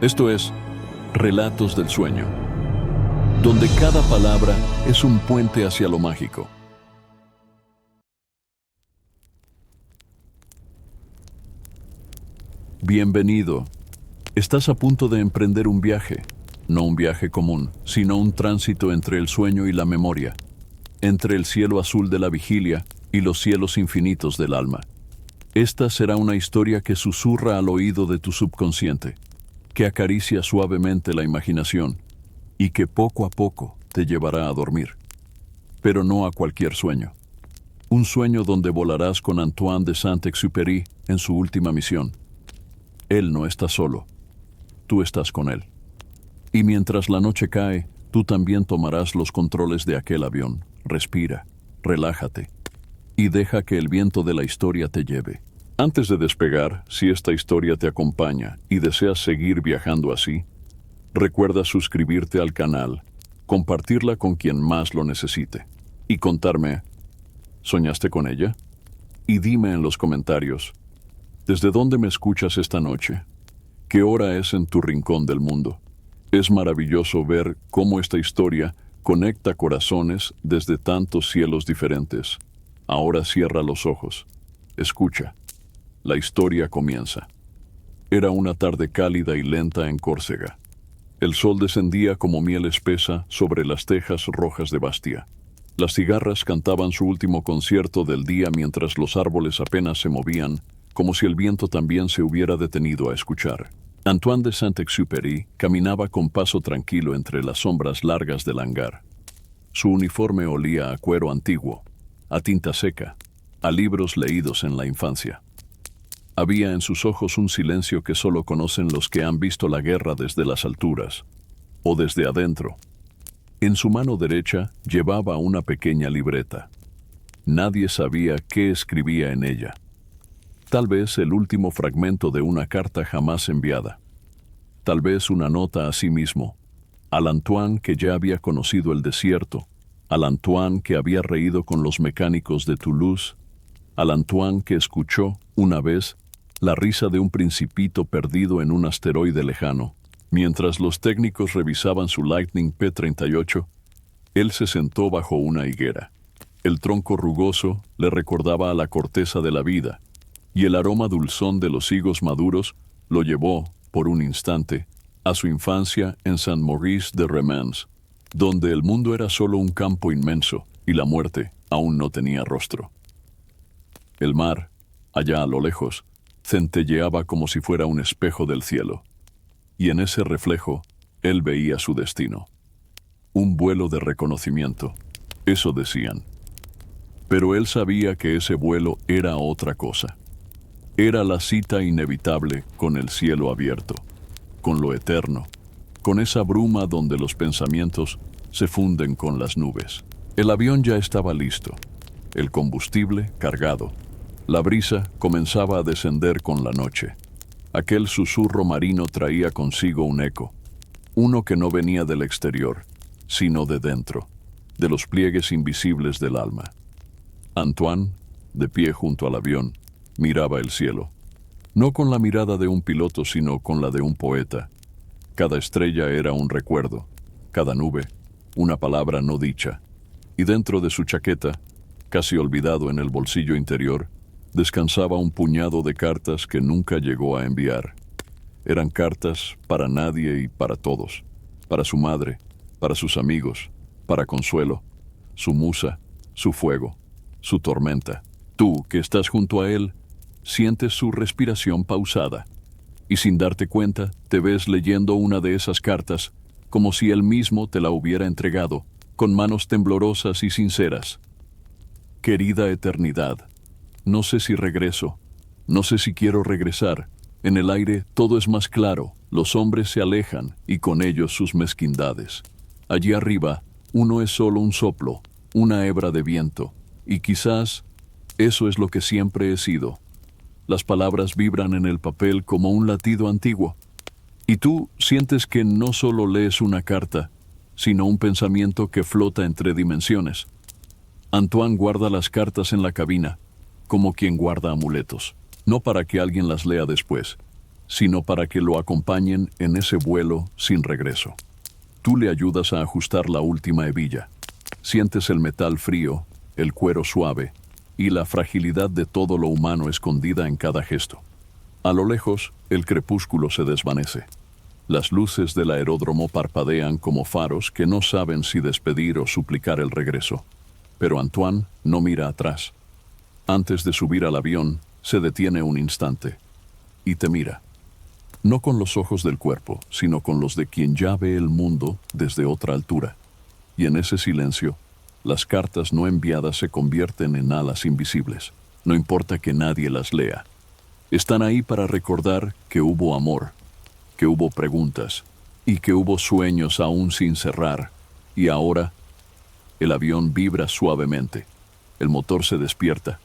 Esto es Relatos del Sueño, donde cada palabra es un puente hacia lo mágico. Bienvenido. Estás a punto de emprender un viaje, no un viaje común, sino un tránsito entre el sueño y la memoria, entre el cielo azul de la vigilia y los cielos infinitos del alma. Esta será una historia que susurra al oído de tu subconsciente, que acaricia suavemente la imaginación y que poco a poco te llevará a dormir. Pero no a cualquier sueño. Un sueño donde volarás con Antoine de Saint-Exupéry en su última misión. Él no está solo, tú estás con él. Y mientras la noche cae, tú también tomarás los controles de aquel avión. Respira, relájate y deja que el viento de la historia te lleve. Antes de despegar, si esta historia te acompaña y deseas seguir viajando así, recuerda suscribirte al canal, compartirla con quien más lo necesite y contarme, ¿soñaste con ella? Y dime en los comentarios, ¿desde dónde me escuchas esta noche? ¿Qué hora es en tu rincón del mundo? Es maravilloso ver cómo esta historia conecta corazones desde tantos cielos diferentes. Ahora cierra los ojos. Escucha. La historia comienza. Era una tarde cálida y lenta en Córcega. El sol descendía como miel espesa sobre las tejas rojas de Bastia. Las cigarras cantaban su último concierto del día mientras los árboles apenas se movían, como si el viento también se hubiera detenido a escuchar. Antoine de Saint-Exupéry caminaba con paso tranquilo entre las sombras largas del hangar. Su uniforme olía a cuero antiguo, a tinta seca, a libros leídos en la infancia. Había en sus ojos un silencio que solo conocen los que han visto la guerra desde las alturas, o desde adentro. En su mano derecha llevaba una pequeña libreta. Nadie sabía qué escribía en ella. Tal vez el último fragmento de una carta jamás enviada. Tal vez una nota a sí mismo, al Antoine que ya había conocido el desierto, al Antoine que había reído con los mecánicos de Toulouse, al Antoine que escuchó, una vez, la risa de un principito perdido en un asteroide lejano. Mientras los técnicos revisaban su Lightning P-38, él se sentó bajo una higuera. El tronco rugoso le recordaba a la corteza de la vida, y el aroma dulzón de los higos maduros lo llevó, por un instante, a su infancia en Saint-Maurice de Remans, donde el mundo era solo un campo inmenso y la muerte aún no tenía rostro. El mar, allá a lo lejos, centelleaba como si fuera un espejo del cielo, y en ese reflejo él veía su destino. Un vuelo de reconocimiento, eso decían. Pero él sabía que ese vuelo era otra cosa. Era la cita inevitable con el cielo abierto, con lo eterno, con esa bruma donde los pensamientos se funden con las nubes. El avión ya estaba listo, el combustible cargado. La brisa comenzaba a descender con la noche. Aquel susurro marino traía consigo un eco, uno que no venía del exterior, sino de dentro, de los pliegues invisibles del alma. Antoine, de pie junto al avión, miraba el cielo, no con la mirada de un piloto, sino con la de un poeta. Cada estrella era un recuerdo, cada nube, una palabra no dicha, y dentro de su chaqueta, casi olvidado en el bolsillo interior, descansaba un puñado de cartas que nunca llegó a enviar. Eran cartas para nadie y para todos, para su madre, para sus amigos, para Consuelo, su musa, su fuego, su tormenta. Tú, que estás junto a él, sientes su respiración pausada, y sin darte cuenta, te ves leyendo una de esas cartas, como si él mismo te la hubiera entregado, con manos temblorosas y sinceras. Querida eternidad, no sé si regreso, no sé si quiero regresar. En el aire todo es más claro, los hombres se alejan y con ellos sus mezquindades. Allí arriba, uno es solo un soplo, una hebra de viento, y quizás eso es lo que siempre he sido. Las palabras vibran en el papel como un latido antiguo, y tú sientes que no solo lees una carta, sino un pensamiento que flota entre dimensiones. Antoine guarda las cartas en la cabina, como quien guarda amuletos, no para que alguien las lea después, sino para que lo acompañen en ese vuelo sin regreso. Tú le ayudas a ajustar la última hebilla. Sientes el metal frío, el cuero suave y la fragilidad de todo lo humano escondida en cada gesto. A lo lejos, el crepúsculo se desvanece. Las luces del aeródromo parpadean como faros que no saben si despedir o suplicar el regreso. Pero Antoine no mira atrás. Antes de subir al avión, se detiene un instante y te mira. No con los ojos del cuerpo, sino con los de quien ya ve el mundo desde otra altura. Y en ese silencio, las cartas no enviadas se convierten en alas invisibles. No importa que nadie las lea. Están ahí para recordar que hubo amor, que hubo preguntas y que hubo sueños aún sin cerrar. Y ahora, el avión vibra suavemente, el motor se despierta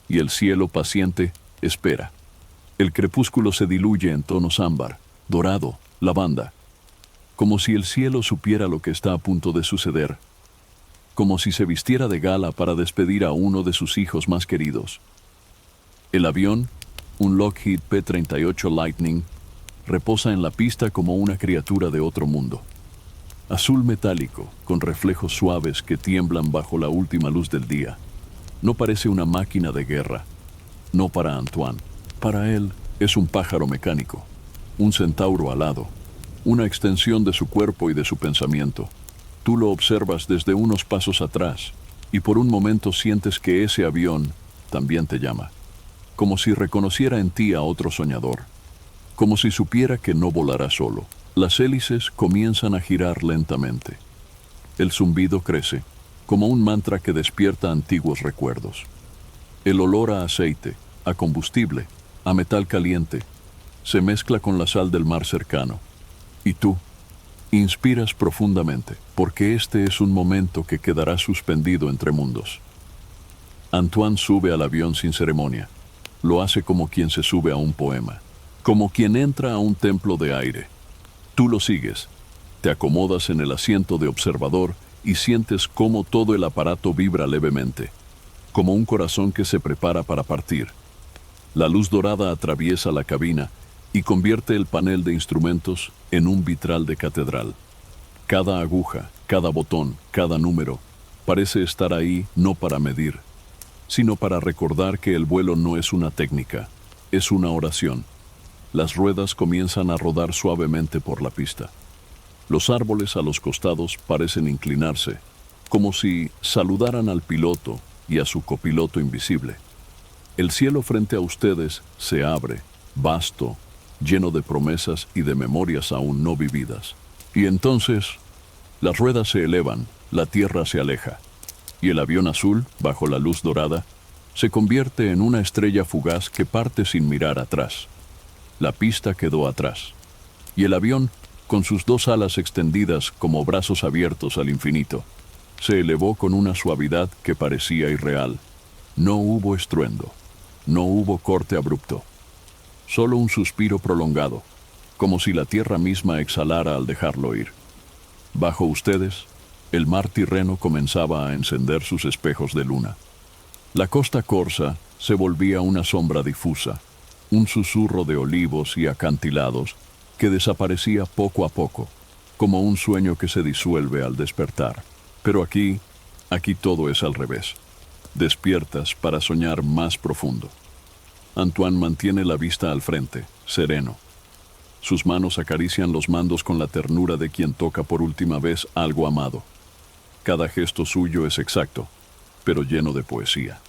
y el cielo paciente espera. El crepúsculo se diluye en tonos ámbar, dorado, lavanda, como si el cielo supiera lo que está a punto de suceder, como si se vistiera de gala para despedir a uno de sus hijos más queridos. El avión, un Lockheed P-38 Lightning, reposa en la pista como una criatura de otro mundo. Azul metálico, con reflejos suaves que tiemblan bajo la última luz del día. No parece una máquina de guerra. No para Antoine. Para él es un pájaro mecánico, un centauro alado, una extensión de su cuerpo y de su pensamiento. Tú lo observas desde unos pasos atrás y por un momento sientes que ese avión también te llama, como si reconociera en ti a otro soñador, como si supiera que no volará solo. Las hélices comienzan a girar lentamente. El zumbido crece, como un mantra que despierta antiguos recuerdos. El olor a aceite, a combustible, a metal caliente, se mezcla con la sal del mar cercano. Y tú, inspiras profundamente, porque este es un momento que quedará suspendido entre mundos. Antoine sube al avión sin ceremonia. Lo hace como quien se sube a un poema, como quien entra a un templo de aire. Tú lo sigues, te acomodas en el asiento de observador y sientes cómo todo el aparato vibra levemente, como un corazón que se prepara para partir. La luz dorada atraviesa la cabina y convierte el panel de instrumentos en un vitral de catedral. Cada aguja, cada botón, cada número, parece estar ahí no para medir, sino para recordar que el vuelo no es una técnica, es una oración. Las ruedas comienzan a rodar suavemente por la pista. Los árboles a los costados parecen inclinarse, como si saludaran al piloto y a su copiloto invisible. El cielo frente a ustedes se abre, vasto, lleno de promesas y de memorias aún no vividas. Y entonces, las ruedas se elevan, la tierra se aleja, y el avión azul, bajo la luz dorada, se convierte en una estrella fugaz que parte sin mirar atrás. La pista quedó atrás, y el avión, con sus dos alas extendidas como brazos abiertos al infinito, se elevó con una suavidad que parecía irreal. No hubo estruendo, no hubo corte abrupto, solo un suspiro prolongado, como si la tierra misma exhalara al dejarlo ir. Bajo ustedes, el mar Tirreno comenzaba a encender sus espejos de luna. La costa corsa se volvía una sombra difusa, un susurro de olivos y acantilados que desaparecía poco a poco, como un sueño que se disuelve al despertar. Pero aquí todo es al revés. Despiertas para soñar más profundo. Antoine mantiene la vista al frente, sereno. Sus manos acarician los mandos con la ternura de quien toca por última vez algo amado. Cada gesto suyo es exacto, pero lleno de poesía.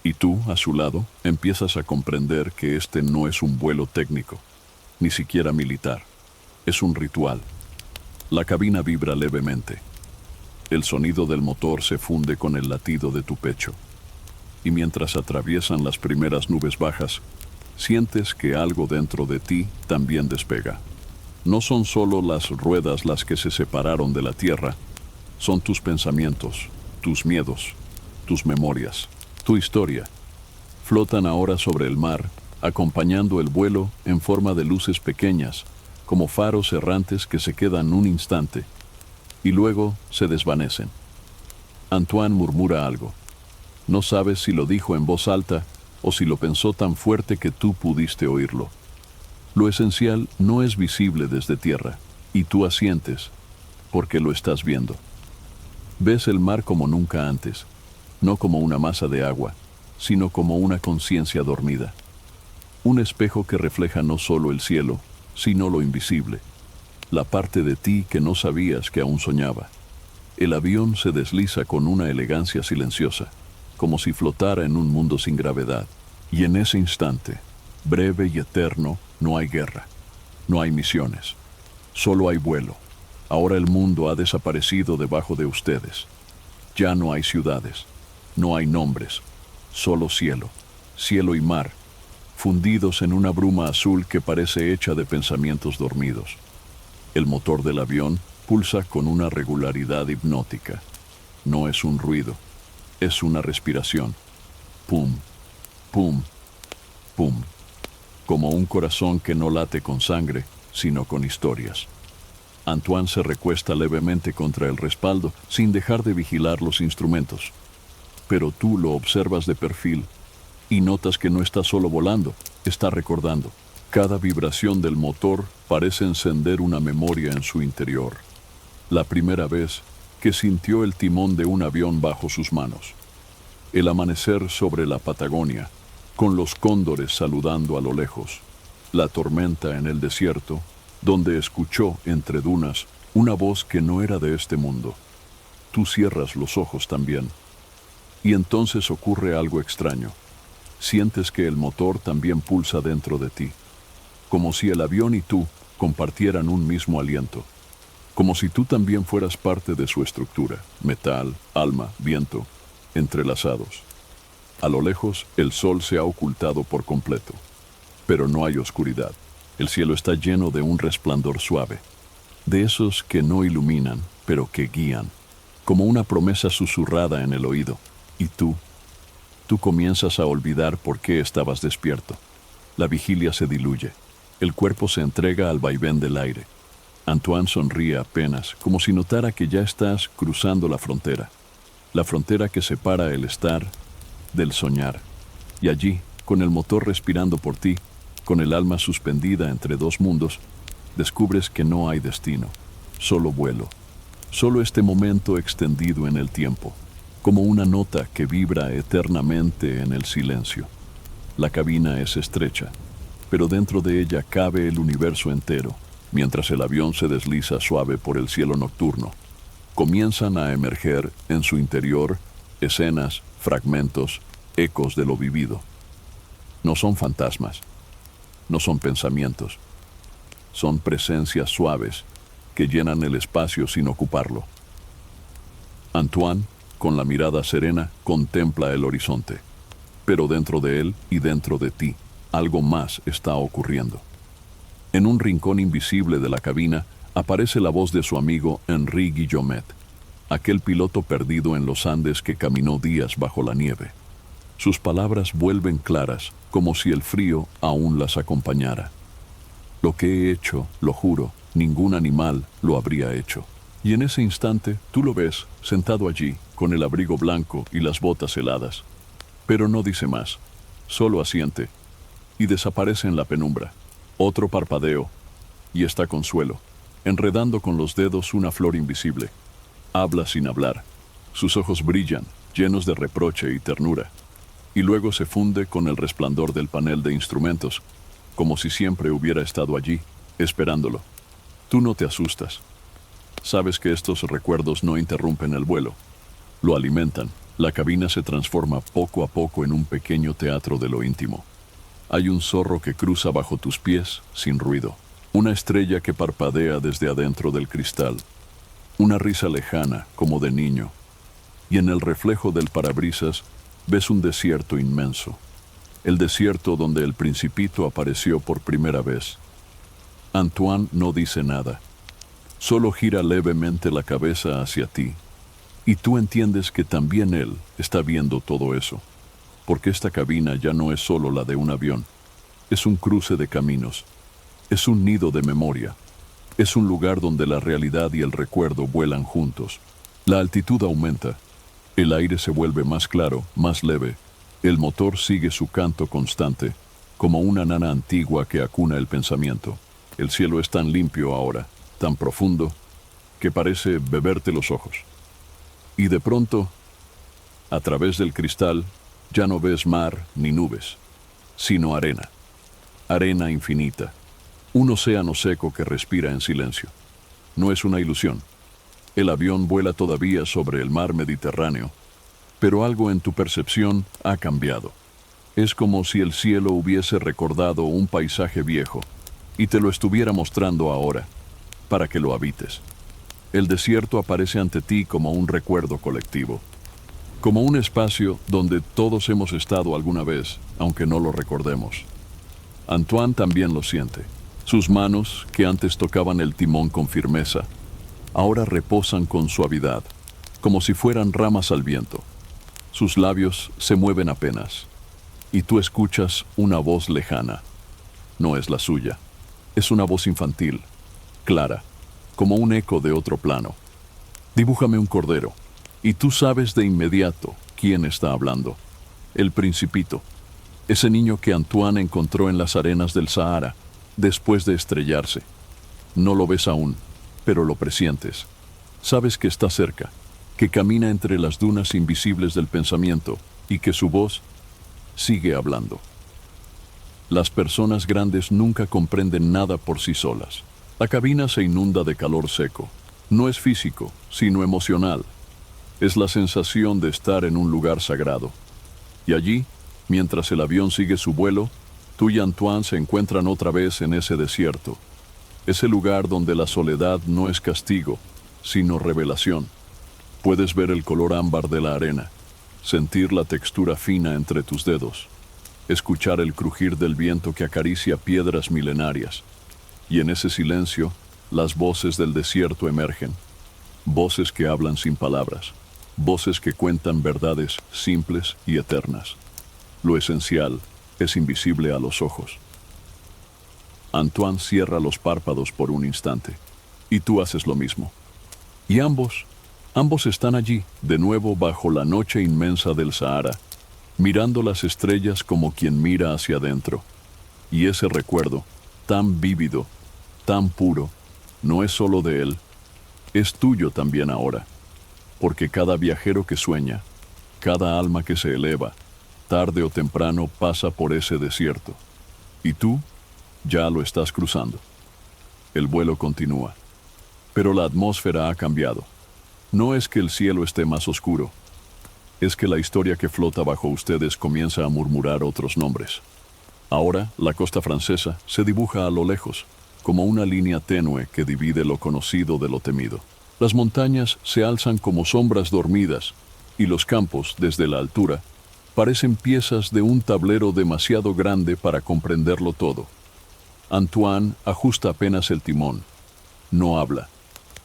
Y tú, a su lado, empiezas a comprender que este no es un vuelo técnico, ni siquiera militar. Es un ritual. La cabina vibra levemente. El sonido del motor se funde con el latido de tu pecho. Y mientras atraviesan las primeras nubes bajas, sientes que algo dentro de ti también despega. No son solo las ruedas las que se separaron de la tierra, son tus pensamientos, tus miedos, tus memorias, tu historia. Flotan ahora sobre el mar, acompañando el vuelo en forma de luces pequeñas, como faros errantes que se quedan un instante, y luego se desvanecen. Antoine murmura algo. No sabes si lo dijo en voz alta o si lo pensó tan fuerte que tú pudiste oírlo. Lo esencial no es visible desde tierra, y tú asientes, porque lo estás viendo. Ves el mar como nunca antes, no como una masa de agua, sino como una conciencia dormida. Un espejo que refleja no solo el cielo, sino lo invisible, la parte de ti que no sabías que aún soñaba. El avión se desliza con una elegancia silenciosa, como si flotara en un mundo sin gravedad. Y en ese instante, breve y eterno, no hay guerra, no hay misiones, solo hay vuelo. Ahora el mundo ha desaparecido debajo de ustedes. Ya no hay ciudades, no hay nombres, solo cielo, cielo y mar, fundidos en una bruma azul que parece hecha de pensamientos dormidos. El motor del avión pulsa con una regularidad hipnótica. No es un ruido, es una respiración. Pum, pum, pum. Como un corazón que no late con sangre, sino con historias. Antoine se recuesta levemente contra el respaldo sin dejar de vigilar los instrumentos. Pero tú lo observas de perfil y notas que no está solo volando, está recordando. Cada vibración del motor parece encender una memoria en su interior. La primera vez que sintió el timón de un avión bajo sus manos. El amanecer sobre la Patagonia, con los cóndores saludando a lo lejos. La tormenta en el desierto, donde escuchó entre dunas una voz que no era de este mundo. Tú cierras los ojos también. Y entonces ocurre algo extraño. Sientes que el motor también pulsa dentro de ti, como si el avión y tú compartieran un mismo aliento, como si tú también fueras parte de su estructura, metal, alma, viento, entrelazados. A lo lejos, el sol se ha ocultado por completo, pero no hay oscuridad. El cielo está lleno de un resplandor suave, de esos que no iluminan, pero que guían, como una promesa susurrada en el oído. Y tú comienzas a olvidar por qué estabas despierto. La vigilia se diluye. El cuerpo se entrega al vaivén del aire. Antoine sonríe apenas, como si notara que ya estás cruzando la frontera que separa el estar del soñar. Y allí, con el motor respirando por ti, con el alma suspendida entre dos mundos, descubres que no hay destino, solo vuelo, solo este momento extendido en el tiempo, como una nota que vibra eternamente en el silencio. La cabina es estrecha, pero dentro de ella cabe el universo entero, mientras el avión se desliza suave por el cielo nocturno. Comienzan a emerger en su interior escenas, fragmentos, ecos de lo vivido. No son fantasmas, no son pensamientos, son presencias suaves que llenan el espacio sin ocuparlo. Antoine, con la mirada serena, contempla el horizonte, pero dentro de él y dentro de ti, algo más está ocurriendo. En un rincón invisible de la cabina aparece la voz de su amigo Henri Guillaumet, aquel piloto perdido en los Andes que caminó días bajo la nieve. Sus palabras vuelven claras, como si el frío aún las acompañara. Lo que he hecho, lo juro, ningún animal lo habría hecho. Y en ese instante tú lo ves, sentado allí, con el abrigo blanco y las botas heladas. Pero no dice más, solo asiente, y desaparece en la penumbra. Otro parpadeo, y está Consuelo, enredando con los dedos una flor invisible. Habla sin hablar. Sus ojos brillan, llenos de reproche y ternura. Y luego se funde con el resplandor del panel de instrumentos, como si siempre hubiera estado allí, esperándolo. Tú no te asustas. Sabes que estos recuerdos no interrumpen el vuelo. Lo alimentan. La cabina se transforma poco a poco en un pequeño teatro de lo íntimo. Hay un zorro que cruza bajo tus pies sin ruido. Una estrella que parpadea desde adentro del cristal. Una risa lejana, como de niño. Y en el reflejo del parabrisas ves un desierto inmenso. El desierto donde el Principito apareció por primera vez. Antoine no dice nada. Solo gira levemente la cabeza hacia ti. Y tú entiendes que también él está viendo todo eso. Porque esta cabina ya no es solo la de un avión. Es un cruce de caminos. Es un nido de memoria. Es un lugar donde la realidad y el recuerdo vuelan juntos. La altitud aumenta. El aire se vuelve más claro, más leve. El motor sigue su canto constante, como una nana antigua que acuna el pensamiento. El cielo es tan limpio ahora, tan profundo, que parece beberte los ojos. Y de pronto, a través del cristal, ya no ves mar ni nubes, sino arena. Arena infinita. Un océano seco que respira en silencio. No es una ilusión. El avión vuela todavía sobre el mar Mediterráneo, pero algo en tu percepción ha cambiado. Es como si el cielo hubiese recordado un paisaje viejo y te lo estuviera mostrando ahora, para que lo habites. El desierto aparece ante ti como un recuerdo colectivo, como un espacio donde todos hemos estado alguna vez, aunque no lo recordemos. Antoine también lo siente. Sus manos, que antes tocaban el timón con firmeza, ahora reposan con suavidad, como si fueran ramas al viento. Sus labios se mueven apenas, y tú escuchas una voz lejana. No es la suya, es una voz infantil, clara, como un eco de otro plano. Dibújame un cordero, y tú sabes de inmediato quién está hablando. El Principito, ese niño que Antoine encontró en las arenas del Sahara, después de estrellarse. No lo ves aún, pero lo presientes. Sabes que está cerca, que camina entre las dunas invisibles del pensamiento y que su voz sigue hablando. Las personas grandes nunca comprenden nada por sí solas. La cabina se inunda de calor seco. No es físico, sino emocional. Es la sensación de estar en un lugar sagrado. Y allí, mientras el avión sigue su vuelo, tú y Antoine se encuentran otra vez en ese desierto. Ese lugar donde la soledad no es castigo, sino revelación. Puedes ver el color ámbar de la arena, sentir la textura fina entre tus dedos, escuchar el crujir del viento que acaricia piedras milenarias. Y en ese silencio, las voces del desierto emergen. Voces que hablan sin palabras, voces que cuentan verdades simples y eternas. Lo esencial es invisible a los ojos. Antoine cierra los párpados por un instante, y tú haces lo mismo. Y ambos están allí, de nuevo bajo la noche inmensa del Sahara, mirando las estrellas como quien mira hacia adentro. Y ese recuerdo, tan vívido, tan puro, no es solo de él, es tuyo también ahora, porque cada viajero que sueña, cada alma que se eleva, tarde o temprano pasa por ese desierto. Y tú ya lo estás cruzando. El vuelo continúa, pero la atmósfera ha cambiado. No es que el cielo esté más oscuro, es que la historia que flota bajo ustedes comienza a murmurar otros nombres. Ahora, la costa francesa se dibuja a lo lejos, como una línea tenue que divide lo conocido de lo temido. Las montañas se alzan como sombras dormidas, y los campos, desde la altura, parecen piezas de un tablero demasiado grande para comprenderlo todo. Antoine ajusta apenas el timón. No habla,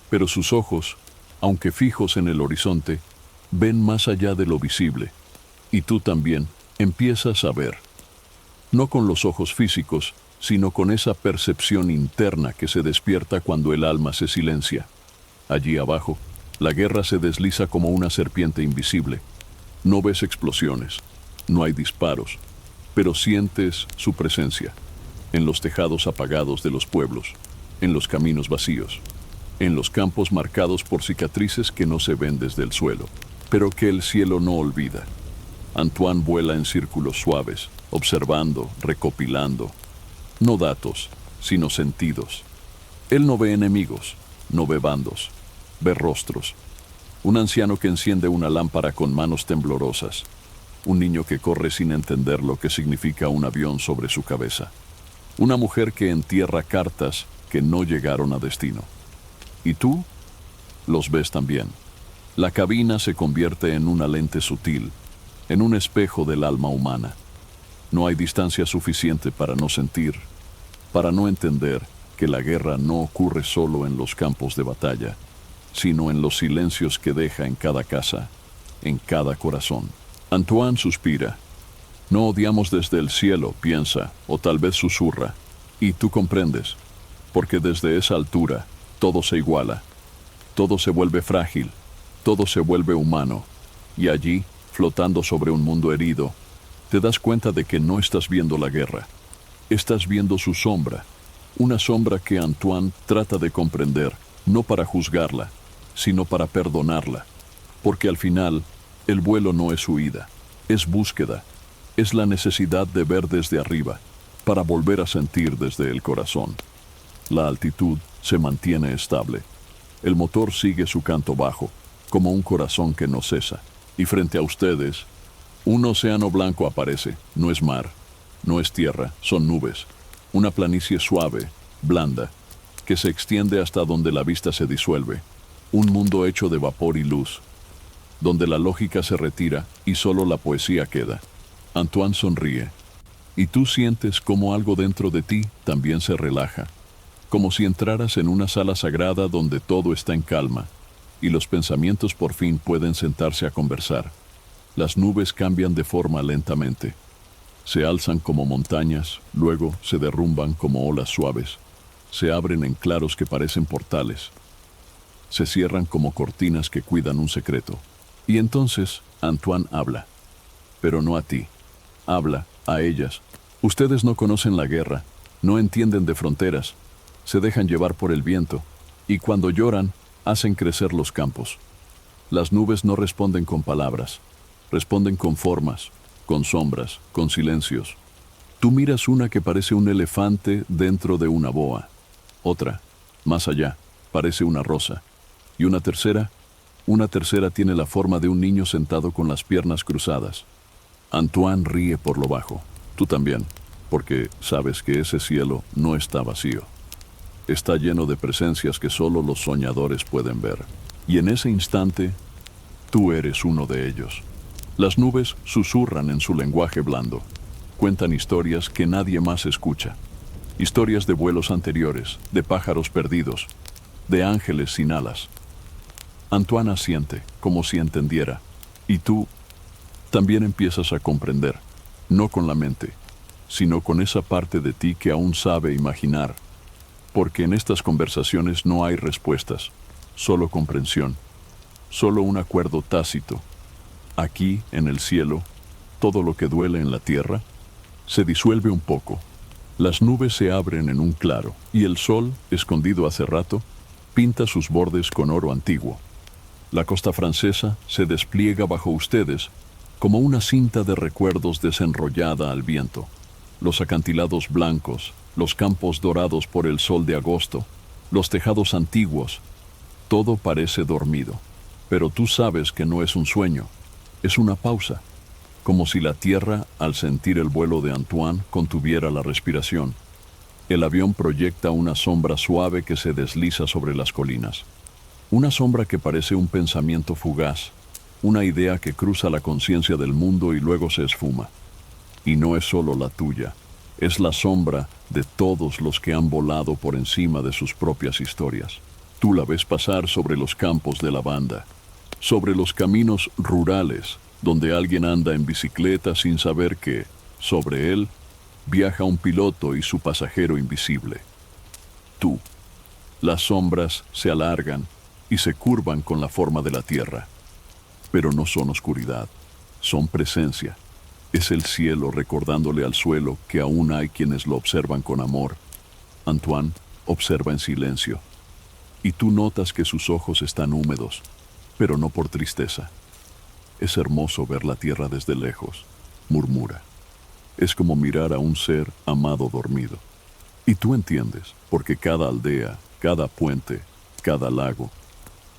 pero sus ojos, aunque fijos en el horizonte, ven más allá de lo visible, y tú también empiezas a ver. No con los ojos físicos, sino con esa percepción interna que se despierta cuando el alma se silencia. Allí abajo, la guerra se desliza como una serpiente invisible. No ves explosiones, no hay disparos, pero sientes su presencia, en los tejados apagados de los pueblos, en los caminos vacíos, en los campos marcados por cicatrices que no se ven desde el suelo, pero que el cielo no olvida. Antoine vuela en círculos suaves, observando, recopilando, no datos, sino sentidos. Él no ve enemigos, no ve bandos, ve rostros. Un anciano que enciende una lámpara con manos temblorosas. Un niño que corre sin entender lo que significa un avión sobre su cabeza. Una mujer que entierra cartas que no llegaron a destino. ¿Y tú? Los ves también. La cabina se convierte en una lente sutil, en un espejo del alma humana. No hay distancia suficiente para no sentir, para no entender que la guerra no ocurre solo en los campos de batalla, sino en los silencios que deja en cada casa, en cada corazón. Antoine suspira. No odiamos desde el cielo, piensa, o tal vez susurra. Y tú comprendes, porque desde esa altura todo se iguala, todo se vuelve frágil, todo se vuelve humano. Y allí, flotando sobre un mundo herido, te das cuenta de que no estás viendo la guerra, Estás viendo su sombra, una sombra que Antoine trata de comprender, no para juzgarla, sino para perdonarla, porque al final, el vuelo no es huida, es búsqueda, es la necesidad de ver desde arriba, para volver a sentir desde el corazón. La altitud se mantiene estable. El motor sigue su canto bajo, como un corazón que no cesa. Y frente a ustedes, un océano blanco aparece. No es mar, no es tierra, son nubes. Una planicie suave, blanda, que se extiende hasta donde la vista se disuelve. Un mundo hecho de vapor y luz, donde la lógica se retira y solo la poesía queda. Antoine sonríe, y tú sientes como algo dentro de ti también se relaja, como si entraras en una sala sagrada donde todo está en calma, y los pensamientos por fin pueden sentarse a conversar. Las nubes cambian de forma lentamente. Se alzan como montañas, luego se derrumban como olas suaves. Se abren en claros que parecen portales. Se cierran como cortinas que cuidan un secreto. Y entonces Antoine habla, pero no a ti. Habla a ellas. Ustedes no conocen la guerra, no entienden de fronteras, se dejan llevar por el viento, y cuando lloran, hacen crecer los campos. Las nubes no responden con palabras, responden con formas, con sombras, con silencios. Tú miras una que parece un elefante dentro de una boa, otra, más allá, parece una rosa, y una tercera tiene la forma de un niño sentado con las piernas cruzadas. Antoine ríe por lo bajo, tú también, porque sabes que ese cielo no está vacío. Está lleno de presencias que solo los soñadores pueden ver. Y en ese instante, tú eres uno de ellos. Las nubes susurran en su lenguaje blando. Cuentan historias que nadie más escucha. Historias de vuelos anteriores, de pájaros perdidos, de ángeles sin alas. Antoine asiente, como si entendiera. Y tú también empiezas a comprender, no con la mente, sino con esa parte de ti que aún sabe imaginar. Porque en estas conversaciones no hay respuestas, solo comprensión, solo un acuerdo tácito. Aquí, en el cielo, todo lo que duele en la tierra se disuelve un poco. Las nubes se abren en un claro, y el sol, escondido hace rato, pinta sus bordes con oro antiguo. La costa francesa se despliega bajo ustedes como una cinta de recuerdos desenrollada al viento. Los acantilados blancos, los campos dorados por el sol de agosto, los tejados antiguos, todo parece dormido. Pero tú sabes que no es un sueño, es una pausa, como si la tierra, al sentir el vuelo de Antoine, contuviera la respiración. El avión proyecta una sombra suave que se desliza sobre las colinas. Una sombra que parece un pensamiento fugaz, una idea que cruza la conciencia del mundo y luego se esfuma. Y no es solo la tuya, es la sombra de todos los que han volado por encima de sus propias historias. Tú la ves pasar sobre los campos de lavanda, sobre los caminos rurales, donde alguien anda en bicicleta sin saber que, sobre él, viaja un piloto y su pasajero invisible. Tú. Las sombras se alargan y se curvan con la forma de la tierra. Pero no son oscuridad, son presencia. Es el cielo recordándole al suelo que aún hay quienes lo observan con amor. Antoine observa en silencio. Y tú notas que sus ojos están húmedos, pero no por tristeza. Es hermoso ver la tierra desde lejos, murmura. Es como mirar a un ser amado dormido. Y tú entiendes, porque cada aldea, cada puente, cada lago,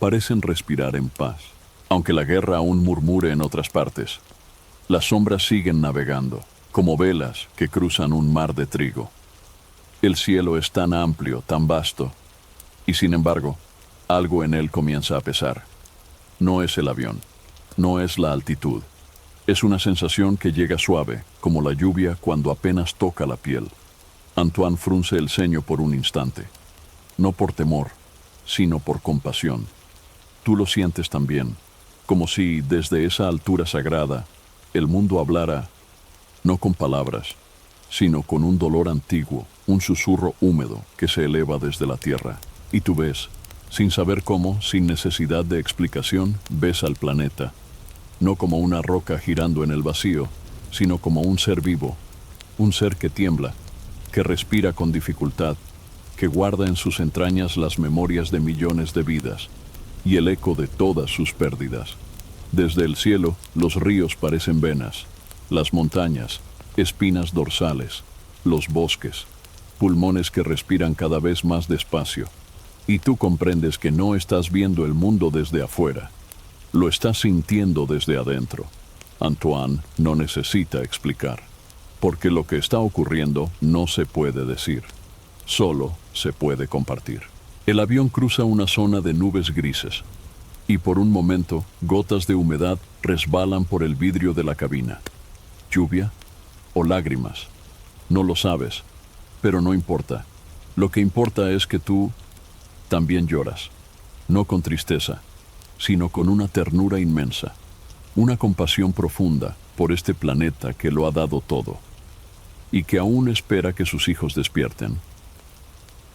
parecen respirar en paz, aunque la guerra aún murmure en otras partes. Las sombras siguen navegando, como velas que cruzan un mar de trigo. El cielo es tan amplio, tan vasto, y sin embargo, algo en él comienza a pesar. No es el avión, no es la altitud. Es una sensación que llega suave, como la lluvia cuando apenas toca la piel. Antoine frunce el ceño por un instante, no por temor, sino por compasión. Tú lo sientes también, como si desde esa altura sagrada el mundo hablara, no con palabras, sino con un dolor antiguo, un susurro húmedo que se eleva desde la tierra. Y tú ves, sin saber cómo, sin necesidad de explicación, ves al planeta, no como una roca girando en el vacío, sino como un ser vivo, un ser que tiembla, que respira con dificultad, que guarda en sus entrañas las memorias de millones de vidas y el eco de todas sus pérdidas. Desde el cielo, los ríos parecen venas, las montañas, espinas dorsales, los bosques, pulmones que respiran cada vez más despacio. Y tú comprendes que no estás viendo el mundo desde afuera, lo estás sintiendo desde adentro. Antoine no necesita explicar, porque lo que está ocurriendo no se puede decir, solo se puede compartir. El avión cruza una zona de nubes grises, y por un momento gotas de humedad resbalan por el vidrio de la cabina. ¿Lluvia o lágrimas? No lo sabes, pero no importa. Lo que importa es que tú también lloras, no con tristeza, sino con una ternura inmensa, una compasión profunda por este planeta que lo ha dado todo, y que aún espera que sus hijos despierten.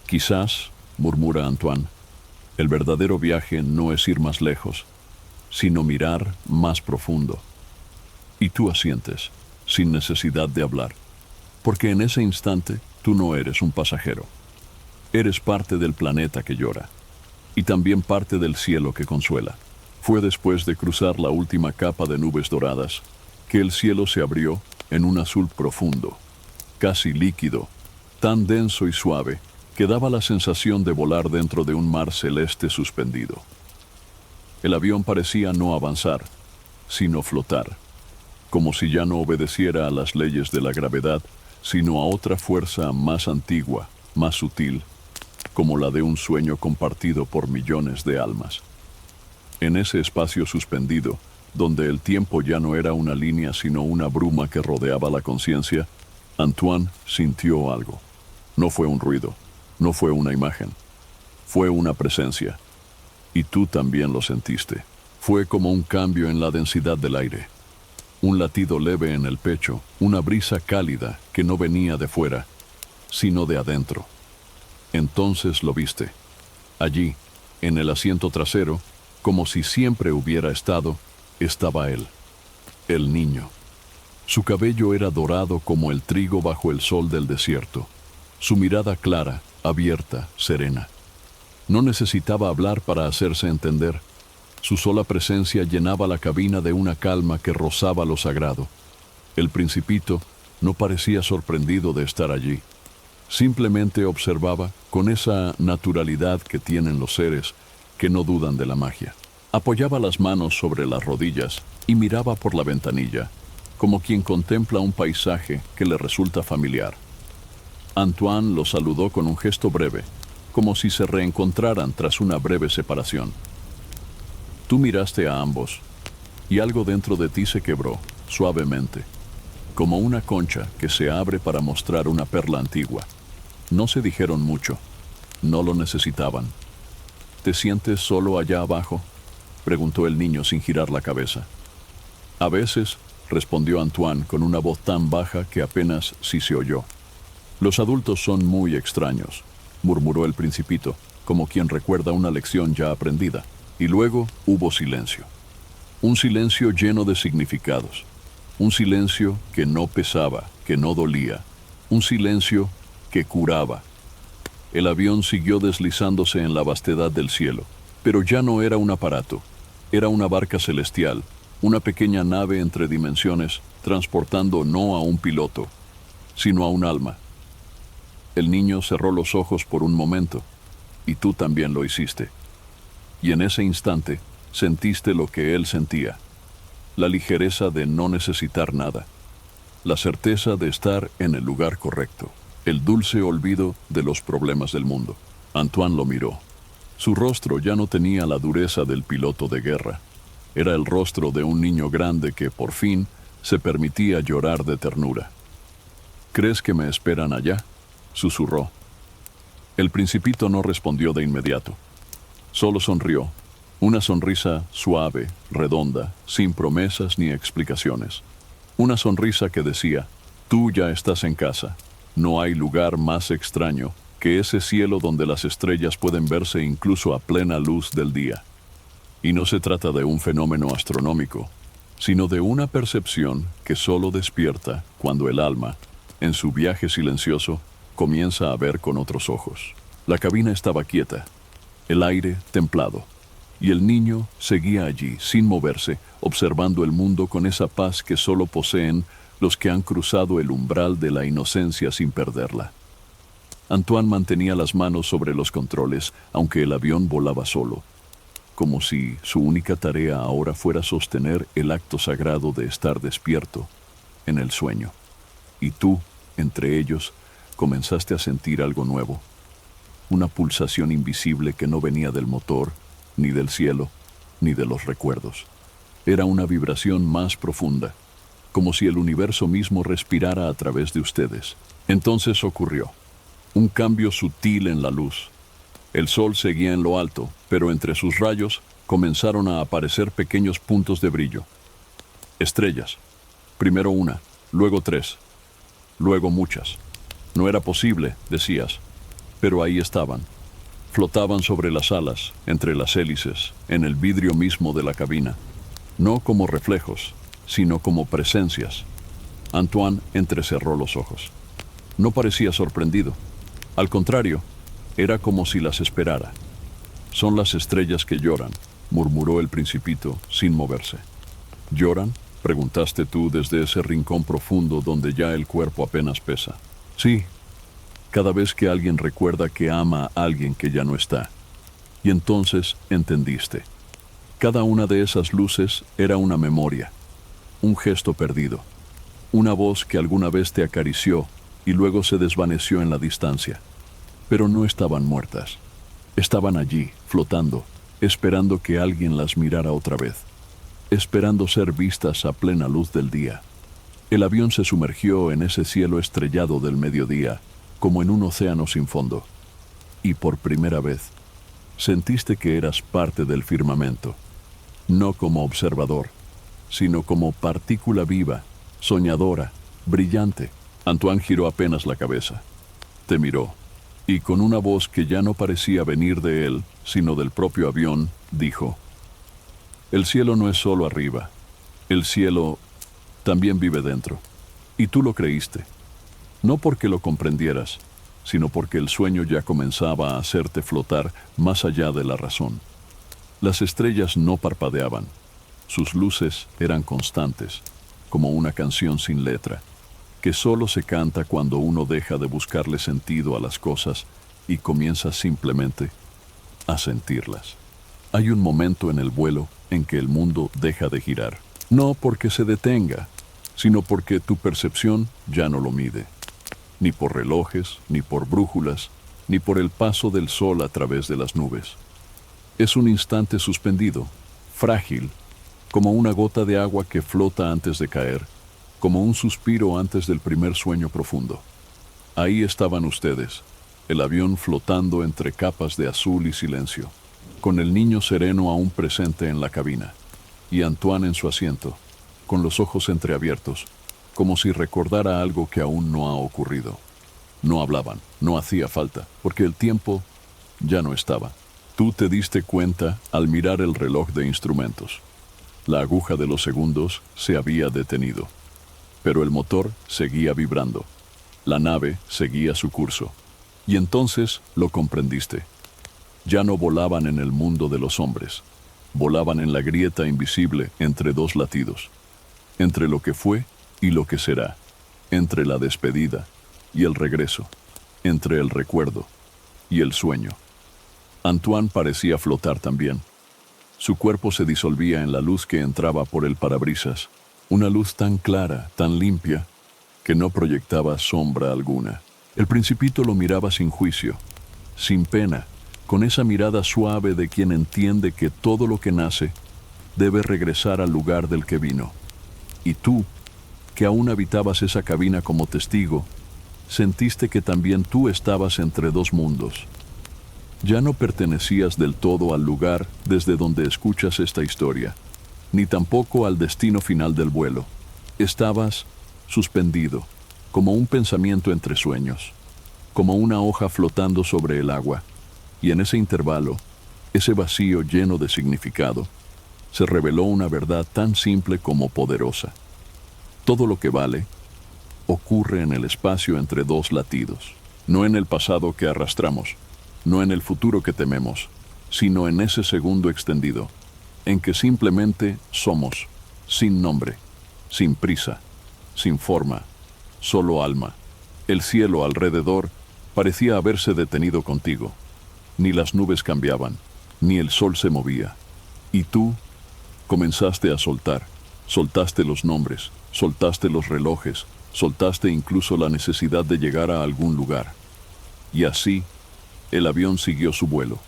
Quizás, murmura Antoine, el verdadero viaje no es ir más lejos, sino mirar más profundo. Y tú asientes, sin necesidad de hablar, porque en ese instante tú no eres un pasajero. Eres parte del planeta que llora, y también parte del cielo que consuela. Fue después de cruzar la última capa de nubes doradas que el cielo se abrió en un azul profundo, casi líquido, tan denso y suave que daba la sensación de volar dentro de un mar celeste suspendido. El avión parecía no avanzar, sino flotar, como si ya no obedeciera a las leyes de la gravedad, sino a otra fuerza más antigua, más sutil, como la de un sueño compartido por millones de almas. En ese espacio suspendido, donde el tiempo ya no era una línea sino una bruma que rodeaba la conciencia, Antoine sintió algo. No fue un ruido, no fue una imagen, fue una presencia. Y tú también lo sentiste. Fue como un cambio en la densidad del aire, un latido leve en el pecho, una brisa cálida que no venía de fuera, sino de adentro. Entonces lo viste. Allí, en el asiento trasero, como si siempre hubiera estado, estaba él, el niño. Su cabello era dorado como el trigo bajo el sol del desierto. Su mirada clara, abierta, serena. No necesitaba hablar para hacerse entender. Su sola presencia llenaba la cabina de una calma que rozaba lo sagrado. El principito no parecía sorprendido de estar allí. Simplemente observaba con esa naturalidad que tienen los seres que no dudan de la magia. Apoyaba las manos sobre las rodillas y miraba por la ventanilla, como quien contempla un paisaje que le resulta familiar. Antoine lo saludó con un gesto breve, como si se reencontraran tras una breve separación. Tú miraste a ambos, y algo dentro de ti se quebró, suavemente, como una concha que se abre para mostrar una perla antigua. No se dijeron mucho, no lo necesitaban. ¿Te sientes solo allá abajo?, preguntó el niño sin girar la cabeza. A veces, respondió Antoine con una voz tan baja que apenas sí se oyó. Los adultos son muy extraños, murmuró el principito, como quien recuerda una lección ya aprendida. Y luego hubo silencio. Un silencio lleno de significados. Un silencio que no pesaba, que no dolía. Un silencio que curaba. El avión siguió deslizándose en la vastedad del cielo, pero ya no era un aparato. Era una barca celestial, una pequeña nave entre dimensiones, transportando no a un piloto, sino a un alma. El niño cerró los ojos por un momento, y tú también lo hiciste. Y en ese instante sentiste lo que él sentía, la ligereza de no necesitar nada, la certeza de estar en el lugar correcto, el dulce olvido de los problemas del mundo. Antoine lo miró. Su rostro ya no tenía la dureza del piloto de guerra. Era el rostro de un niño grande que, por fin, se permitía llorar de ternura. ¿Crees que me esperan allá?, susurró. El principito no respondió de inmediato. Solo sonrió, una sonrisa suave, redonda, sin promesas ni explicaciones. Una sonrisa que decía, tú ya estás en casa. No hay lugar más extraño que ese cielo donde las estrellas pueden verse incluso a plena luz del día. Y no se trata de un fenómeno astronómico, sino de una percepción que solo despierta cuando el alma, en su viaje silencioso, comienza a ver con otros ojos. La cabina estaba quieta, el aire templado, y el niño seguía allí, sin moverse, observando el mundo con esa paz que solo poseen los que han cruzado el umbral de la inocencia sin perderla. Antoine mantenía las manos sobre los controles, aunque el avión volaba solo, como si su única tarea ahora fuera sostener el acto sagrado de estar despierto en el sueño. Y tú, entre ellos, comenzaste a sentir algo nuevo, una pulsación invisible que no venía del motor, ni del cielo, ni de los recuerdos. Era una vibración más profunda, como si el universo mismo respirara a través de ustedes. Entonces ocurrió un cambio sutil en la luz. El sol seguía en lo alto, pero entre sus rayos comenzaron a aparecer pequeños puntos de brillo. Estrellas. Primero una, luego tres, luego muchas. No era posible, decías, pero ahí estaban. Flotaban sobre las alas, entre las hélices, en el vidrio mismo de la cabina. No como reflejos, sino como presencias. Antoine entrecerró los ojos. No parecía sorprendido. Al contrario, era como si las esperara. Son las estrellas que lloran, murmuró el principito, sin moverse. ¿Lloran?, preguntaste tú desde ese rincón profundo donde ya el cuerpo apenas pesa. Sí, cada vez que alguien recuerda que ama a alguien que ya no está. Y entonces entendiste. Cada una de esas luces era una memoria, un gesto perdido, una voz que alguna vez te acarició y luego se desvaneció en la distancia. Pero no estaban muertas. Estaban allí, flotando, esperando que alguien las mirara otra vez, esperando ser vistas a plena luz del día. El avión se sumergió en ese cielo estrellado del mediodía, como en un océano sin fondo. Y por primera vez, sentiste que eras parte del firmamento, no como observador, sino como partícula viva, soñadora, brillante. Antoine giró apenas la cabeza. Te miró, y con una voz que ya no parecía venir de él, sino del propio avión, dijo: el cielo no es solo arriba, el cielo también vive dentro. Y tú lo creíste, no porque lo comprendieras, sino porque el sueño ya comenzaba a hacerte flotar más allá de la razón. Las estrellas no parpadeaban, sus luces eran constantes, como una canción sin letra, que solo se canta cuando uno deja de buscarle sentido a las cosas y comienza simplemente a sentirlas. Hay un momento en el vuelo en que el mundo deja de girar, no porque se detenga, sino porque tu percepción ya no lo mide, ni por relojes, ni por brújulas, ni por el paso del sol a través de las nubes. Es un instante suspendido, frágil, como una gota de agua que flota antes de caer, como un suspiro antes del primer sueño profundo. Ahí estaban ustedes, el avión flotando entre capas de azul y silencio, con el niño sereno aún presente en la cabina, y Antoine en su asiento, con los ojos entreabiertos, como si recordara algo que aún no ha ocurrido. No hablaban, no hacía falta, porque el tiempo ya no estaba. Tú te diste cuenta al mirar el reloj de instrumentos. La aguja de los segundos se había detenido, pero el motor seguía vibrando. La nave seguía su curso. Y entonces lo comprendiste. Ya no volaban en el mundo de los hombres, volaban en la grieta invisible entre dos latidos, entre lo que fue y lo que será, entre la despedida y el regreso, entre el recuerdo y el sueño. Antoine parecía flotar también. Su cuerpo se disolvía en la luz que entraba por el parabrisas, una luz tan clara, tan limpia, que no proyectaba sombra alguna. El principito lo miraba sin juicio, sin pena, con esa mirada suave de quien entiende que todo lo que nace debe regresar al lugar del que vino. Y tú, que aún habitabas esa cabina como testigo, sentiste que también tú estabas entre dos mundos. Ya no pertenecías del todo al lugar desde donde escuchas esta historia, ni tampoco al destino final del vuelo. Estabas suspendido, como un pensamiento entre sueños, como una hoja flotando sobre el agua, y en ese intervalo, ese vacío lleno de significado, se reveló una verdad tan simple como poderosa. Todo lo que vale ocurre en el espacio entre dos latidos. no en el pasado que arrastramos, no en el futuro que tememos, sino en ese segundo extendido, en que simplemente somos, sin nombre, sin prisa, sin forma, solo alma. El cielo alrededor parecía haberse detenido contigo. Ni las nubes cambiaban, ni el sol se movía. Y tú comenzaste a soltar. Soltaste los nombres, soltaste los relojes, soltaste incluso la necesidad de llegar a algún lugar. Y así, el avión siguió su vuelo.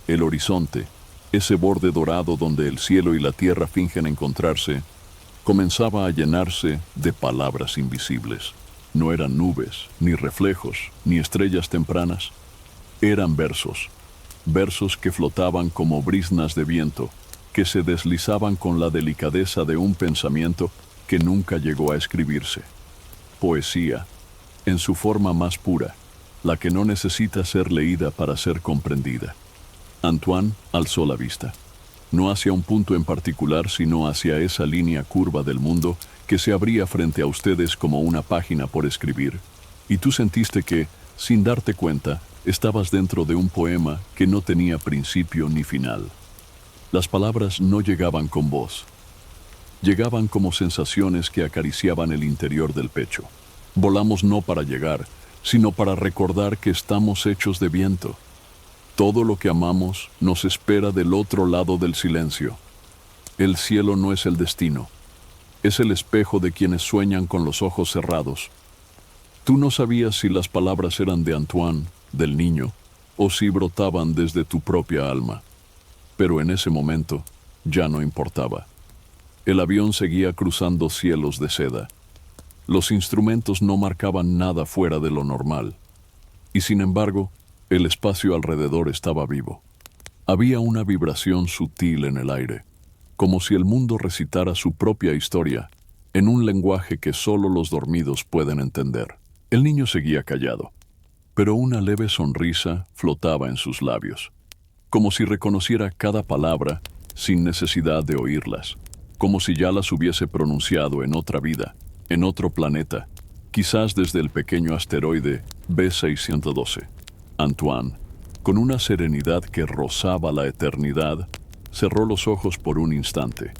El horizonte, ese borde dorado donde el cielo y la tierra fingen encontrarse, comenzaba a llenarse de palabras invisibles. No eran nubes, ni reflejos, ni estrellas tempranas. Eran versos, versos que flotaban como briznas de viento, que se deslizaban con la delicadeza de un pensamiento que nunca llegó a escribirse. Poesía, en su forma más pura, la que no necesita ser leída para ser comprendida. Antoine alzó la vista, no hacia un punto en particular, sino hacia esa línea curva del mundo que se abría frente a ustedes como una página por escribir, y tú sentiste que, sin darte cuenta, estabas dentro de un poema que no tenía principio ni final. Las palabras no llegaban con voz. Llegaban como sensaciones que acariciaban el interior del pecho. Volamos no para llegar, sino para recordar que estamos hechos de viento. Todo lo que amamos nos espera del otro lado del silencio. El cielo no es el destino. Es el espejo de quienes sueñan con los ojos cerrados. Tú no sabías si las palabras eran de Antoine, del niño, o si brotaban desde tu propia alma. Pero en ese momento ya no importaba. El avión seguía cruzando cielos de seda. Los instrumentos no marcaban nada fuera de lo normal. Y sin embargo, el espacio alrededor estaba vivo. Había una vibración sutil en el aire, como si el mundo recitara su propia historia, en un lenguaje que solo los dormidos pueden entender. El niño seguía callado, pero una leve sonrisa flotaba en sus labios, como si reconociera cada palabra sin necesidad de oírlas, como si ya las hubiese pronunciado en otra vida, en otro planeta, quizás desde el pequeño asteroide B612. Antoine, con una serenidad que rozaba la eternidad, cerró los ojos por un instante.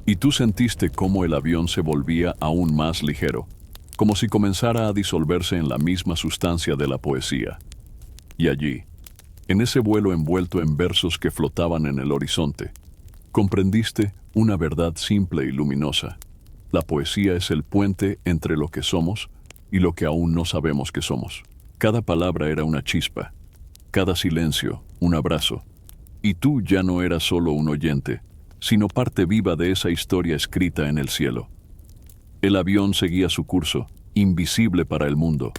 Y tú sentiste cómo el avión se volvía aún más ligero, como si comenzara a disolverse en la misma sustancia de la poesía. Y allí, en ese vuelo envuelto en versos que flotaban en el horizonte, comprendiste una verdad simple y luminosa. La poesía es el puente entre lo que somos y lo que aún no sabemos que somos. Cada palabra era una chispa, cada silencio un abrazo, y tú ya no eras solo un oyente, sino parte viva de esa historia escrita en el cielo. El avión seguía su curso, invisible para el mundo,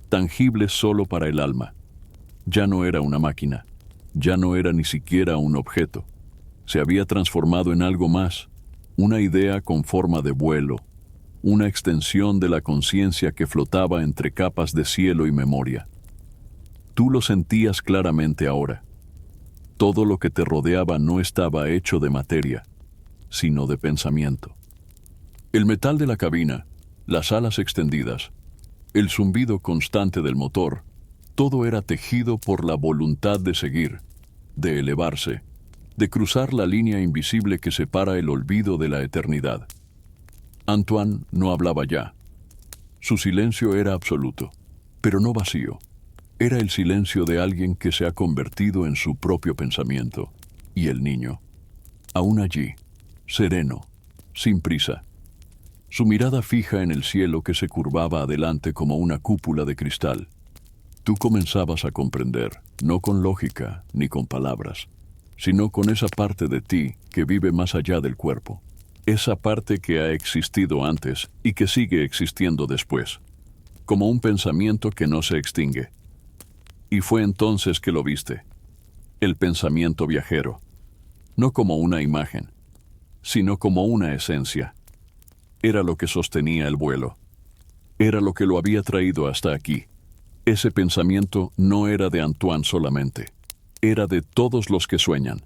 tangible solo para el alma. Ya no era una máquina, ya no era ni siquiera un objeto. Se había transformado en algo más, una idea con forma de vuelo, una extensión de la conciencia que flotaba entre capas de cielo y memoria. Tú lo sentías claramente ahora. Todo lo que te rodeaba no estaba hecho de materia, sino de pensamiento. El metal de la cabina, las alas extendidas, el zumbido constante del motor, todo era tejido por la voluntad de seguir, de elevarse, de cruzar la línea invisible que separa el olvido de la eternidad. Antoine no hablaba ya. Su silencio era absoluto, pero no vacío. Era el silencio de alguien que se ha convertido en su propio pensamiento. Y el niño, aún allí, sereno, sin prisa, su mirada fija en el cielo que se curvaba adelante como una cúpula de cristal. Tú comenzabas a comprender, no con lógica ni con palabras, sino con esa parte de ti que vive más allá del cuerpo, esa parte que ha existido antes y que sigue existiendo después, como un pensamiento que no se extingue. Y fue entonces que lo viste, el pensamiento viajero, no como una imagen, sino como una esencia. Era lo que sostenía el vuelo, era lo que lo había traído hasta aquí. Ese pensamiento no era de Antoine solamente, era de todos los que sueñan,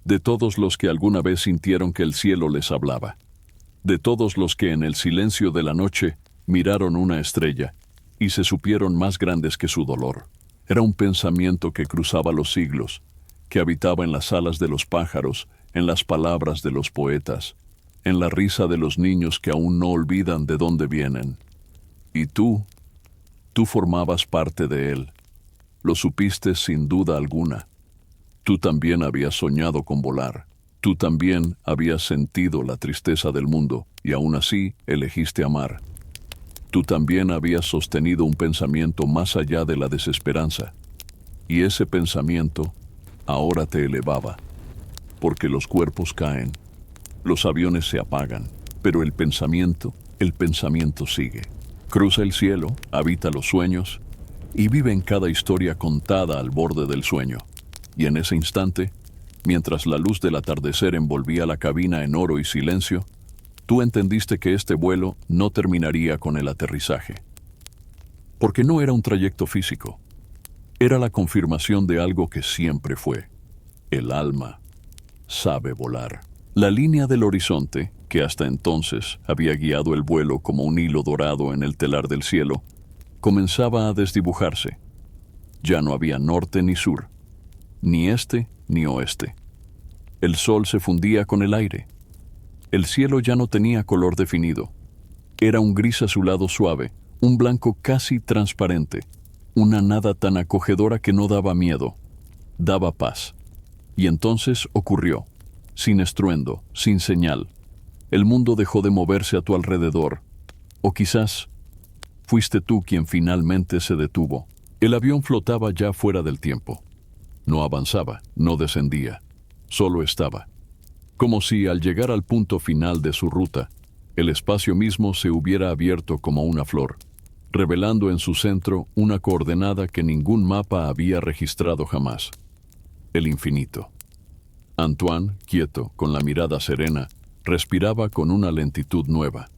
de todos los que alguna vez sintieron que el cielo les hablaba, de todos los que en el silencio de la noche miraron una estrella y se supieron más grandes que su dolor. Era un pensamiento que cruzaba los siglos, que habitaba en las alas de los pájaros, en las palabras de los poetas, en la risa de los niños que aún no olvidan de dónde vienen. Y tú formabas parte de él. Lo supiste sin duda alguna. Tú también habías soñado con volar. Tú también habías sentido la tristeza del mundo y aún así elegiste amar. Tú también habías sostenido un pensamiento más allá de la desesperanza. Y ese pensamiento ahora te elevaba. Porque los cuerpos caen, los aviones se apagan, pero el pensamiento sigue. Cruza el cielo, habita los sueños y vive en cada historia contada al borde del sueño. Y en ese instante, mientras la luz del atardecer envolvía la cabina en oro y silencio, tú entendiste que este vuelo no terminaría con el aterrizaje. Porque no era un trayecto físico, era la confirmación de algo que siempre fue. El alma sabe volar. La línea del horizonte, que hasta entonces había guiado el vuelo como un hilo dorado en el telar del cielo, comenzaba a desdibujarse. Ya no había norte ni sur, ni este ni oeste. El sol se fundía con el aire. El cielo ya no tenía color definido. Era un gris azulado suave, un blanco casi transparente, una nada tan acogedora que no daba miedo, daba paz. Y entonces ocurrió, sin estruendo, sin señal. El mundo dejó de moverse a tu alrededor. O quizás fuiste tú quien finalmente se detuvo. El avión flotaba ya fuera del tiempo. No avanzaba, no descendía, solo estaba. Como si al llegar al punto final de su ruta, el espacio mismo se hubiera abierto como una flor, revelando en su centro una coordenada que ningún mapa había registrado jamás: el infinito. Antoine, quieto, con la mirada serena, respiraba con una lentitud nueva.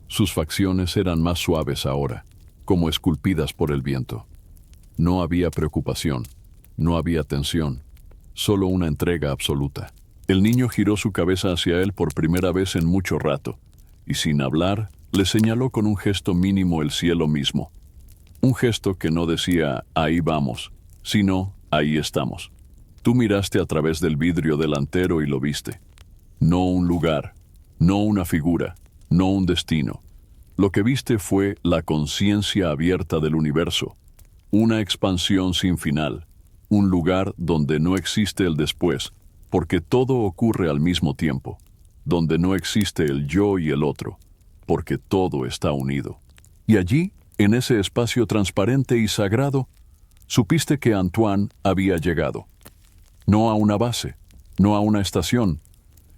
Sus facciones eran más suaves ahora, como esculpidas por el viento. No había preocupación, no había tensión, solo una entrega absoluta. El niño giró su cabeza hacia él por primera vez en mucho rato, y sin hablar, le señaló con un gesto mínimo el cielo mismo. Un gesto que no decía «ahí vamos», sino «ahí estamos». Tú miraste a través del vidrio delantero y lo viste. No un lugar, no una figura, no un destino. Lo que viste fue la conciencia abierta del universo, una expansión sin final, un lugar donde no existe el después, porque todo ocurre al mismo tiempo, donde no existe el yo y el otro, porque todo está unido. Y allí, en ese espacio transparente y sagrado, supiste que Antoine había llegado. No a una base, no a una estación,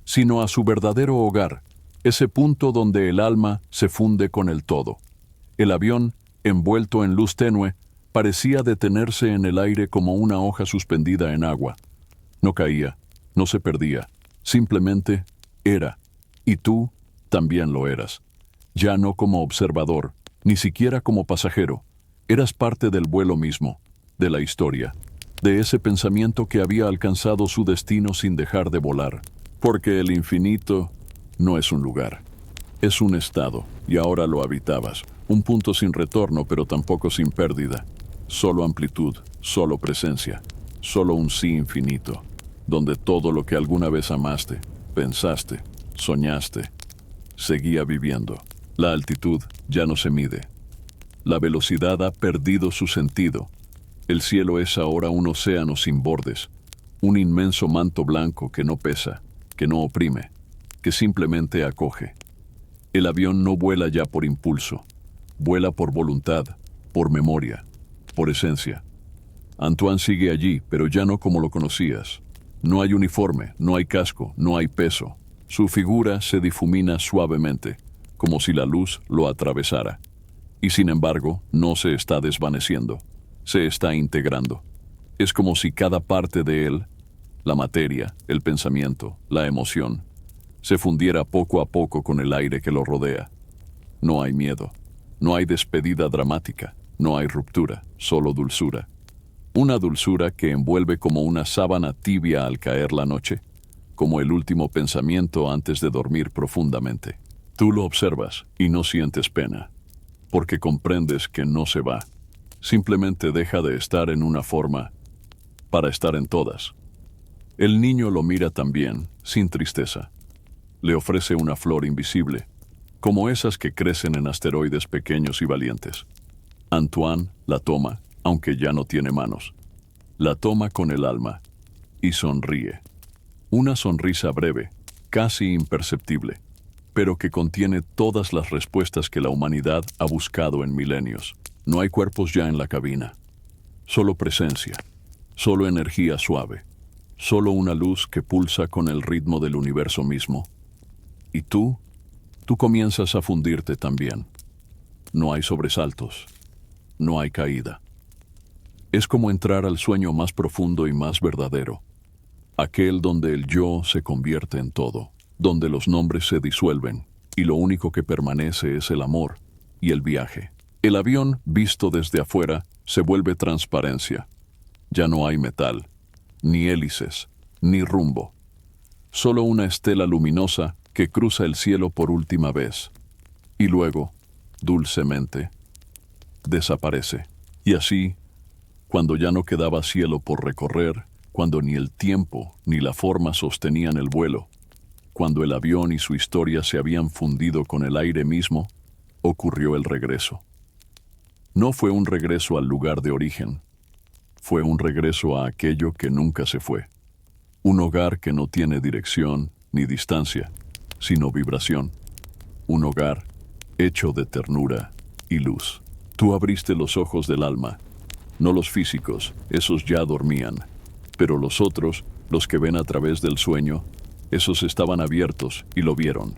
sino a su verdadero hogar, ese punto donde el alma se funde con el todo. El avión, envuelto en luz tenue, parecía detenerse en el aire como una hoja suspendida en agua. No caía, no se perdía, simplemente era, y tú también lo eras. Ya no como observador, ni siquiera como pasajero, eras parte del vuelo mismo, de la historia, de ese pensamiento que había alcanzado su destino sin dejar de volar. Porque el infinito no es un lugar, es un estado, y ahora lo habitabas, un punto sin retorno pero tampoco sin pérdida. Solo amplitud, solo presencia, solo un sí infinito, donde todo lo que alguna vez amaste, pensaste, soñaste, seguía viviendo. La altitud ya no se mide. La velocidad ha perdido su sentido. El cielo es ahora un océano sin bordes, un inmenso manto blanco que no pesa, que no oprime, que simplemente acoge. El avión no vuela ya por impulso, vuela por voluntad, por memoria, por esencia. Antoine sigue allí, pero ya no como lo conocías. No hay uniforme, no hay casco, no hay peso. Su figura se difumina suavemente, como si la luz lo atravesara. Y sin embargo, no se está desvaneciendo, se está integrando. Es como si cada parte de él, la materia, el pensamiento, la emoción, se fundiera poco a poco con el aire que lo rodea. No hay miedo, no hay despedida dramática, no hay ruptura, solo dulzura. Una dulzura que envuelve como una sábana tibia al caer la noche, como el último pensamiento antes de dormir profundamente. Tú lo observas y no sientes pena. porque comprendes que no se va. Simplemente deja de estar en una forma para estar en todas. El niño lo mira también, sin tristeza. Le ofrece una flor invisible, como esas que crecen en asteroides pequeños y valientes. Antoine la toma, aunque ya no tiene manos. La toma con el alma y sonríe. Una sonrisa breve, casi imperceptible, pero que contiene todas las respuestas que la humanidad ha buscado en milenios. No hay cuerpos ya en la cabina. Solo presencia, solo energía suave, solo una luz que pulsa con el ritmo del universo mismo. Y tú comienzas a fundirte también. No hay sobresaltos, no hay caída. Es como entrar al sueño más profundo y más verdadero, aquel donde el yo se convierte en todo, donde los nombres se disuelven y lo único que permanece es el amor y el viaje. El avión, visto desde afuera, se vuelve transparencia. Ya no hay metal, ni hélices, ni rumbo. Solo una estela luminosa que cruza el cielo por última vez. Y luego, dulcemente, desaparece. Y así, cuando ya no quedaba cielo por recorrer, cuando ni el tiempo ni la forma sostenían el vuelo, cuando el avión y su historia se habían fundido con el aire mismo, ocurrió el regreso. No fue un regreso al lugar de origen, fue un regreso a aquello que nunca se fue. Un hogar que no tiene dirección ni distancia, sino vibración. Un hogar hecho de ternura y luz. Tú abriste los ojos del alma, no los físicos, esos ya dormían, pero los otros, los que ven a través del sueño, esos estaban abiertos y lo vieron.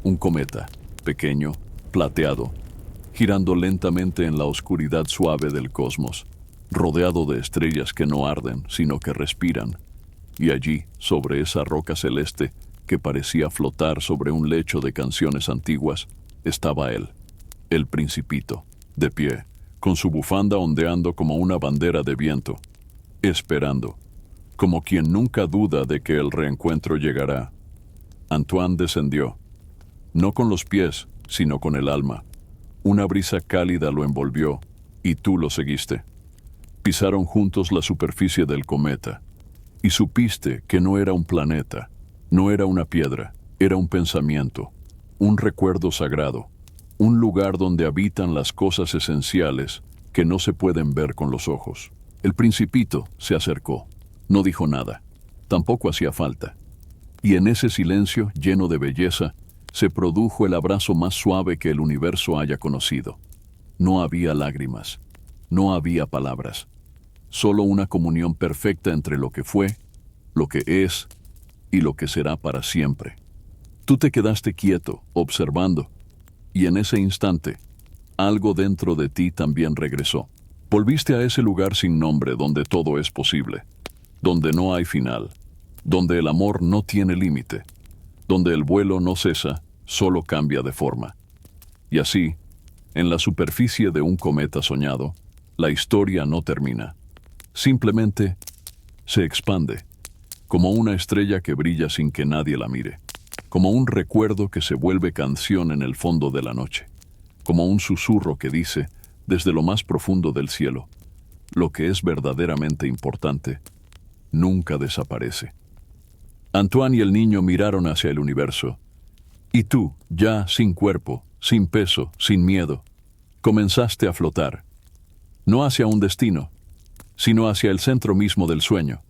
Un cometa, pequeño, plateado, girando lentamente en la oscuridad suave del cosmos, rodeado de estrellas que no arden, sino que respiran. Y allí, sobre esa roca celeste, que parecía flotar sobre un lecho de canciones antiguas, estaba él, el Principito, de pie, con su bufanda ondeando como una bandera de viento, esperando, como quien nunca duda de que el reencuentro llegará. Antoine descendió, no con los pies, sino con el alma. Una brisa cálida lo envolvió, y tú lo seguiste. Pisaron juntos la superficie del cometa, y supiste que no era un planeta, no era una piedra, era un pensamiento, un recuerdo sagrado, un lugar donde habitan las cosas esenciales que no se pueden ver con los ojos. El Principito se acercó, no dijo nada, tampoco hacía falta, y en ese silencio lleno de belleza se produjo el abrazo más suave que el universo haya conocido. No había lágrimas, no había palabras, solo una comunión perfecta entre lo que fue, lo que es y lo que será para siempre. Tú te quedaste quieto, observando, y en ese instante, algo dentro de ti también regresó. Volviste a ese lugar sin nombre donde todo es posible, donde no hay final, donde el amor no tiene límite, donde el vuelo no cesa, solo cambia de forma. Y así, en la superficie de un cometa soñado, la historia no termina. Simplemente se expande, como una estrella que brilla sin que nadie la mire, como un recuerdo que se vuelve canción en el fondo de la noche, como un susurro que dice, desde lo más profundo del cielo, lo que es verdaderamente importante, nunca desaparece. Antoine y el niño miraron hacia el universo, y tú, ya sin cuerpo, sin peso, sin miedo, comenzaste a flotar, no hacia un destino, sino hacia el centro mismo del sueño.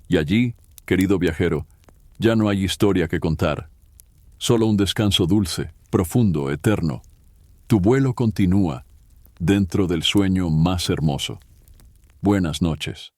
Y allí, querido viajero, ya no hay historia que contar, solo un descanso dulce, profundo, eterno. Tu vuelo continúa dentro del sueño más hermoso. Buenas noches.